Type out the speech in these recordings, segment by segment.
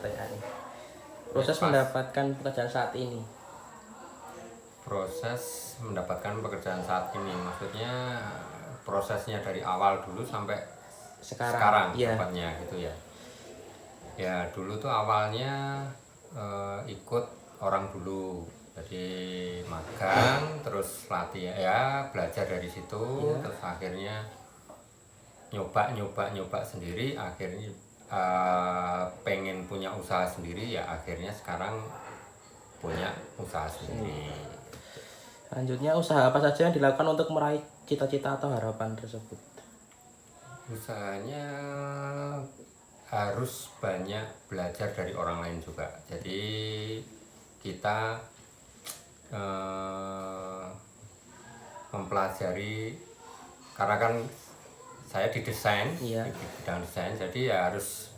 pertanyaan. Proses Pas. mendapatkan pekerjaan saat ini. Proses mendapatkan pekerjaan saat ini, maksudnya prosesnya dari awal dulu sampai sekarang Iya. tepatnya gitu ya. Ya dulu tuh awalnya ikut orang dulu, jadi magang, terus latihan ya belajar dari situ, Iya. terus akhirnya nyoba sendiri, akhirnya pengen punya usaha sendiri, ya akhirnya sekarang punya usaha sendiri. Selanjutnya, usaha apa saja yang dilakukan untuk meraih cita-cita atau harapan tersebut? Usahanya harus banyak belajar dari orang lain juga. Jadi kita mempelajari, karena kan saya di desain, Iya. di bidang desain, jadi ya harus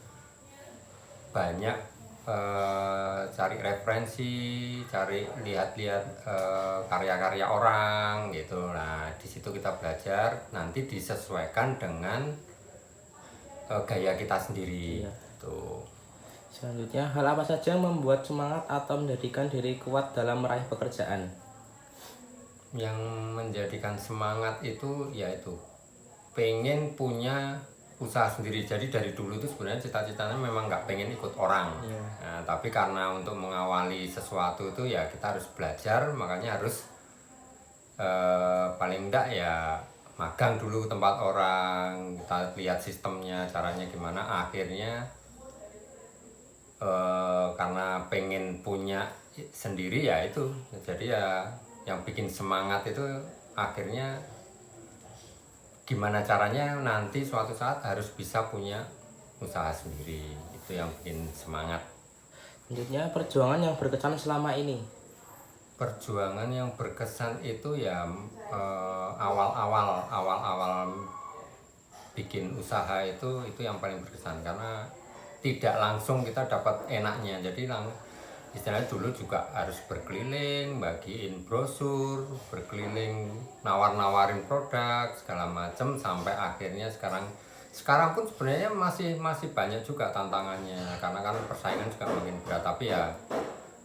banyak cari referensi, cari lihat-lihat karya-karya orang gitu. Nah di situ kita belajar, nanti disesuaikan dengan gaya kita sendiri. Iya. Tuh. Selanjutnya, hal apa saja yang membuat semangat atau menjadikan diri kuat dalam meraih pekerjaan? Yang menjadikan semangat itu yaitu pengen punya usaha sendiri. Jadi dari dulu itu sebenarnya cita-citanya memang nggak pengen ikut orang. Iya. Nah, tapi karena untuk mengawali sesuatu itu ya kita harus belajar, makanya harus paling enggak ya magang dulu ke tempat orang, kita lihat sistemnya, caranya gimana. Akhirnya karena pengen punya sendiri ya itu, jadi ya yang bikin semangat itu akhirnya gimana caranya nanti suatu saat harus bisa punya usaha sendiri, itu yang bikin semangat. Selanjutnya, perjuangan yang berkesan selama ini. Perjuangan yang berkesan itu ya awal-awal bikin usaha itu yang paling berkesan, karena tidak langsung kita dapat enaknya. Jadi istilahnya dulu juga harus berkeliling, bagiin brosur, berkeliling, nawar-nawarin produk segala macam, sampai akhirnya sekarang pun sebenarnya masih banyak juga tantangannya, karena kan persaingan juga makin berat. Tapi ya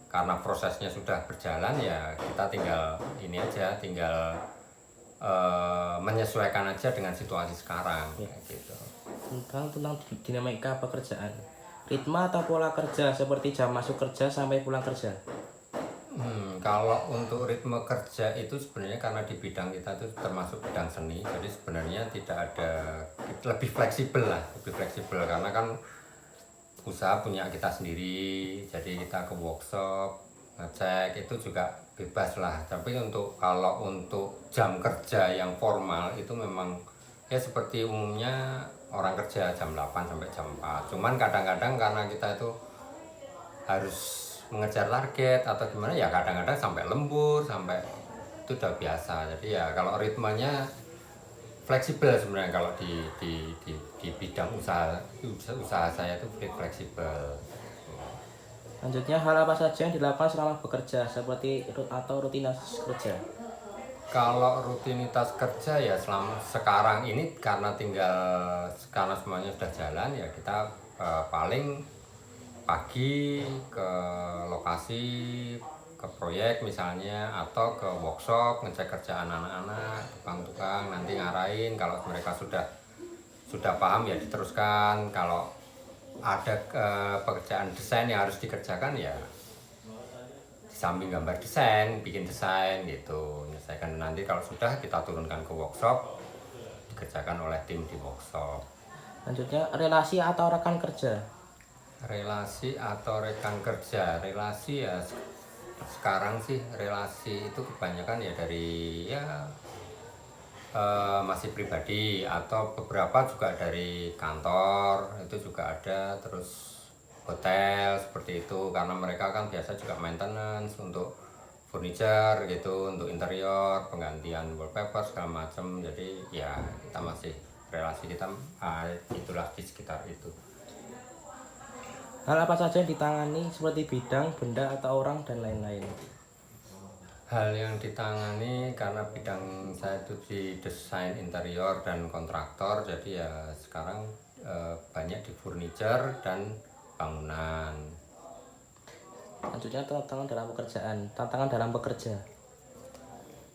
karena prosesnya sudah berjalan, ya kita tinggal menyesuaikan aja dengan situasi sekarang. Ya. Gitu. Tentang dinamika pekerjaan. Ritme atau pola kerja seperti jam masuk kerja sampai pulang kerja. Kalau untuk ritme kerja itu sebenarnya karena di bidang kita itu termasuk bidang seni, jadi sebenarnya tidak ada, lebih fleksibel karena kan usaha punya kita sendiri, jadi kita ke workshop ngecek itu juga bebas lah. Tapi kalau untuk jam kerja yang formal itu memang ya seperti umumnya orang kerja jam 8 sampai jam 4. Cuman kadang-kadang karena kita itu harus mengejar target atau gimana, ya kadang-kadang sampai lembur, sampai itu udah biasa. Jadi ya kalau ritmenya fleksibel sebenarnya, kalau di bidang usaha saya itu fleksibel. Selanjutnya, hal apa saja yang dilakukan selama bekerja seperti atau rutinitas kerja. Kalau rutinitas kerja ya selama sekarang ini karena semuanya sudah jalan, ya kita paling pagi ke lokasi, ke proyek misalnya, atau ke workshop ngecek kerjaan anak-anak, tukang-tukang, nanti ngarahin. Kalau mereka sudah paham ya diteruskan. Kalau ada pekerjaan desain yang harus dikerjakan, ya samping gambar desain, bikin desain gitu, menyelesaikan. Nanti kalau sudah, kita turunkan ke workshop, dikerjakan oleh tim di workshop. Selanjutnya, relasi atau rekan kerja. Relasi atau rekan kerja, relasi ya sekarang sih relasi itu kebanyakan ya dari masih pribadi, atau beberapa juga dari kantor itu juga ada, terus hotel seperti itu, karena mereka kan biasa juga maintenance untuk furniture gitu, untuk interior, penggantian wallpaper segala macam. Jadi ya kita masih relasi kita itulah di sekitar itu. Hal apa saja yang ditangani seperti bidang, benda atau orang dan lain-lain. Hal yang ditangani karena bidang saya itu di desain interior dan kontraktor, jadi ya sekarang banyak di furniture dan bangunan. Selanjutnya tantangan dalam pekerjaan, tantangan dalam bekerja.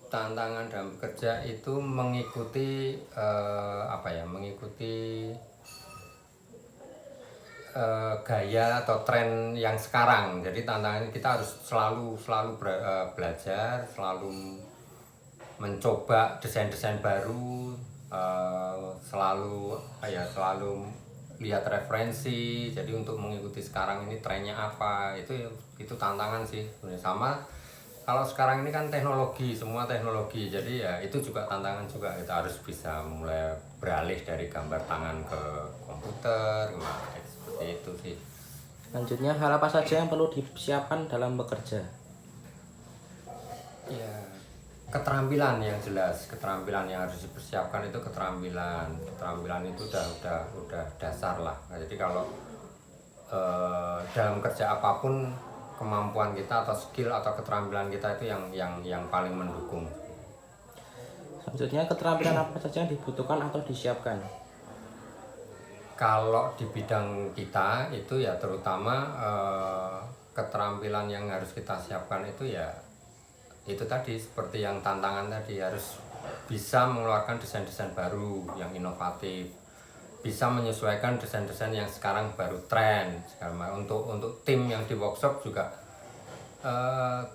Tantangan dalam bekerja itu mengikuti mengikuti gaya atau tren yang sekarang. Jadi tantangan kita harus selalu belajar, selalu mencoba desain-desain baru, selalu lihat referensi. Jadi untuk mengikuti sekarang ini trennya apa, itu tantangan sih sebenarnya. Sama kalau sekarang ini kan teknologi, semua teknologi, jadi ya itu juga tantangan juga. Kita harus bisa mulai beralih dari gambar tangan ke komputer, seperti itu sih. Selanjutnya, hal apa saja yang perlu disiapkan dalam bekerja? Ya, keterampilan yang jelas, keterampilan yang harus dipersiapkan itu keterampilan itu udah dasar lah. Jadi kalau dalam kerja apapun, kemampuan kita atau skill atau keterampilan kita itu yang paling mendukung. Selanjutnya, keterampilan apa saja yang dibutuhkan atau disiapkan? Kalau di bidang kita itu ya terutama keterampilan yang harus kita siapkan itu ya itu tadi, seperti yang tantangan tadi, harus bisa mengeluarkan desain-desain baru yang inovatif, bisa menyesuaikan desain-desain yang sekarang baru tren. Untuk tim yang di workshop juga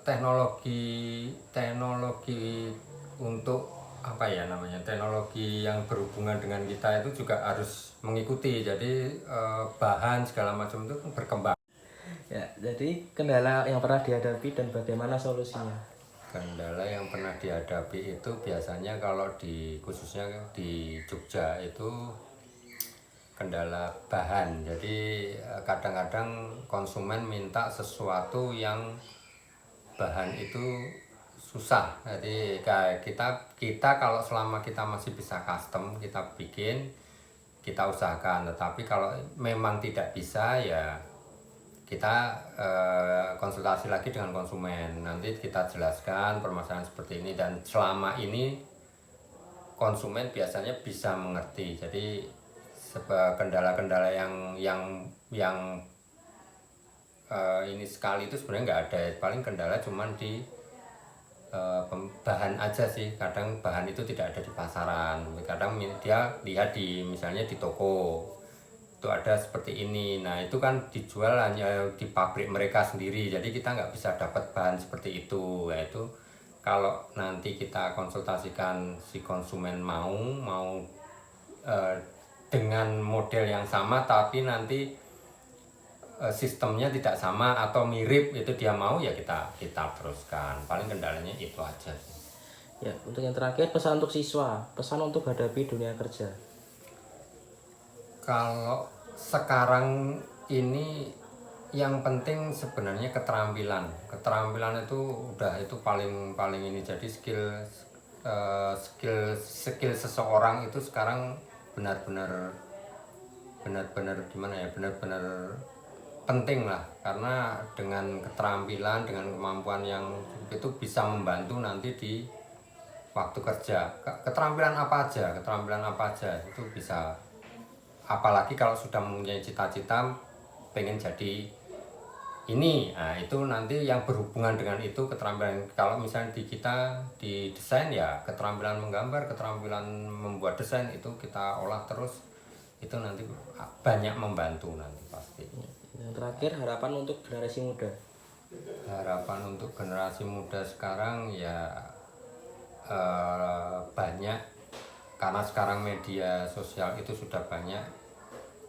teknologi untuk teknologi yang berhubungan dengan kita itu juga harus mengikuti. Jadi bahan segala macam itu berkembang. Ya, jadi kendala yang pernah dihadapi dan bagaimana solusinya? Kendala yang pernah dihadapi itu biasanya kalau khususnya di Jogja itu kendala bahan. Jadi kadang-kadang konsumen minta sesuatu yang bahan itu susah. Jadi kayak kita kalau selama kita masih bisa custom, kita bikin, kita usahakan. Tetapi kalau memang tidak bisa, ya kita konsultasi lagi dengan konsumen. Nanti kita jelaskan permasalahan seperti ini, dan selama ini konsumen biasanya bisa mengerti. Jadi kendala-kendala yang ini sekali itu sebenarnya nggak ada. Paling kendala cuman di bahan aja sih. Kadang bahan itu tidak ada di pasaran. Kadang dia lihat misalnya di toko itu ada seperti ini. Nah itu kan dijual hanya di pabrik mereka sendiri. Jadi kita nggak bisa dapat bahan seperti itu. Yaitu kalau nanti kita konsultasikan si konsumen mau dengan model yang sama tapi nanti sistemnya tidak sama atau mirip, itu dia mau, ya kita teruskan. Paling kendalanya itu aja. Ya, untuk yang terakhir, pesan untuk siswa, pesan untuk hadapi dunia kerja. Kalau sekarang ini yang penting sebenarnya keterampilan itu paling ini. Jadi skill seseorang itu sekarang benar-benar penting lah, karena dengan keterampilan, dengan kemampuan yang itu bisa membantu nanti di waktu kerja. Keterampilan apa aja itu bisa. Apalagi kalau sudah mempunyai cita-cita pengen jadi ini, nah itu nanti yang berhubungan dengan itu keterampilan. Kalau misalnya di kita di desain, ya keterampilan menggambar, keterampilan membuat desain itu kita olah terus, itu nanti banyak membantu nanti pasti. Yang terakhir, harapan untuk generasi muda. Harapan untuk generasi muda sekarang ya banyak, karena sekarang media sosial itu sudah banyak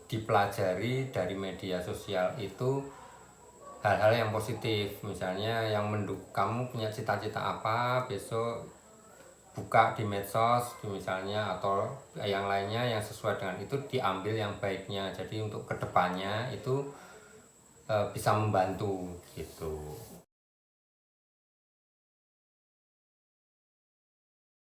dipelajari. Dari media sosial itu hal-hal yang positif, misalnya yang mendukung kamu punya cita-cita apa, besok buka di medsos misalnya, atau yang lainnya yang sesuai dengan itu diambil yang baiknya. Jadi untuk kedepannya itu bisa membantu gitu.